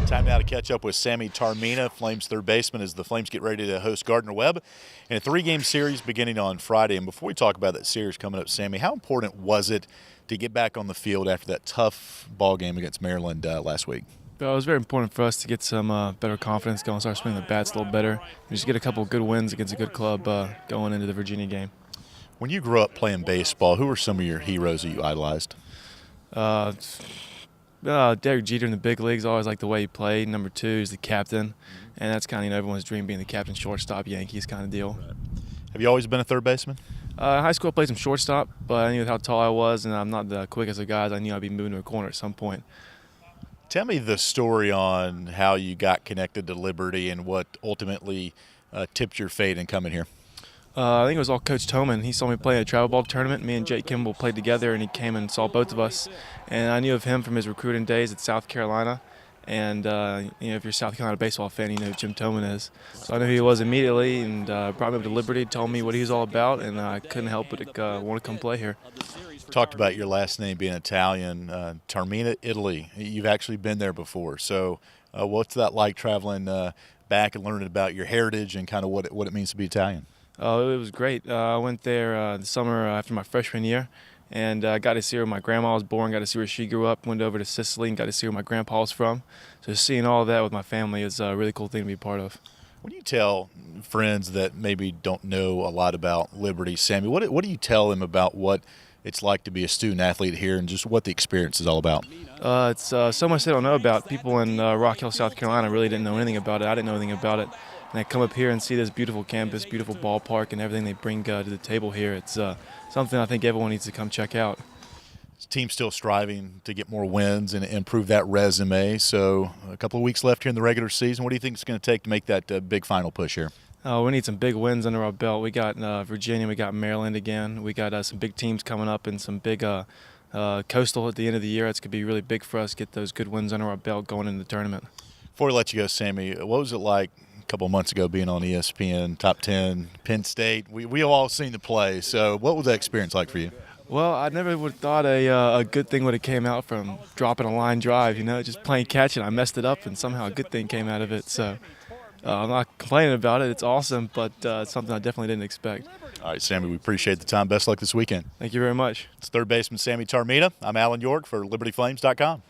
Time now to catch up with Sammy Taormina, Flames third baseman, as the Flames get ready to host Gardner-Webb in a three-game series beginning on Friday. And before we talk about that series coming up, Sammy, how important was it to get back on the field after that tough ball game against Maryland last week? Well, it was very important for us to get some better confidence going, start swinging the bats a little better, and just get a couple of good wins against a good club going into the Virginia game. When you grew up playing baseball, who were some of your heroes that you idolized? Derek Jeter in the big leagues, I always liked the way he played. Number 2 is the captain, and that's kind of everyone's dream, being the captain, shortstop, Yankees kind of deal. Right. Have you always been a third baseman? In high school I played some shortstop, but I knew how tall I was, and I'm not the quickest of guys. I knew I'd be moving to a corner at some point. Tell me the story on how you got connected to Liberty and what ultimately tipped your fate in coming here. I think it was all Coach Toman. He saw me play a travel ball tournament. Me and Jake Kimball played together, and he came and saw both of us. And I knew of him from his recruiting days at South Carolina. And if you're a South Carolina baseball fan, you know who Jim Toman is. So I knew who he was immediately, and brought me up to Liberty, told me what he was all about, and I couldn't help but want to come play here. Talked about your last name being Italian, Taormina, Italy. You've actually been there before. So what's that like, traveling back and learning about your heritage and kind of what it means to be Italian? Oh, it was great. I went there the summer after my freshman year, and got to see where my grandma was born, got to see where she grew up, went over to Sicily and got to see where my grandpa was from. So seeing all of that with my family is a really cool thing to be part of. When you tell friends that maybe don't know a lot about Liberty, Sammy, what do you tell them about what it's like to be a student athlete here and just what the experience is all about? It's so much they don't know about. People in Rock Hill, South Carolina really didn't know anything about it. I didn't know anything about it. And I come up here and see this beautiful campus, beautiful ballpark, and everything they bring to the table here. It's something I think everyone needs to come check out. This team's still striving to get more wins and improve that resume. So a couple of weeks left here in the regular season. What do you think it's going to take to make that big final push here? We need some big wins under our belt. We got Virginia, we got Maryland again. We got some big teams coming up and some big Coastal at the end of the year. It's going to be really big for us to get those good wins under our belt going into the tournament. Before we let you go, Sammy, what was it like a couple of months ago being on ESPN, Top 10, Penn State? We all seen the play, so what was that experience like for you? Well, I never would have thought a good thing would have came out from dropping a line drive, just playing catch, and I messed it up, and somehow a good thing came out of it. So I'm not complaining about it. It's awesome, but it's something I definitely didn't expect. All right, Sammy, we appreciate the time. Best luck this weekend. Thank you very much. It's third baseman Sammy Taormina. I'm Alan York for LibertyFlames.com.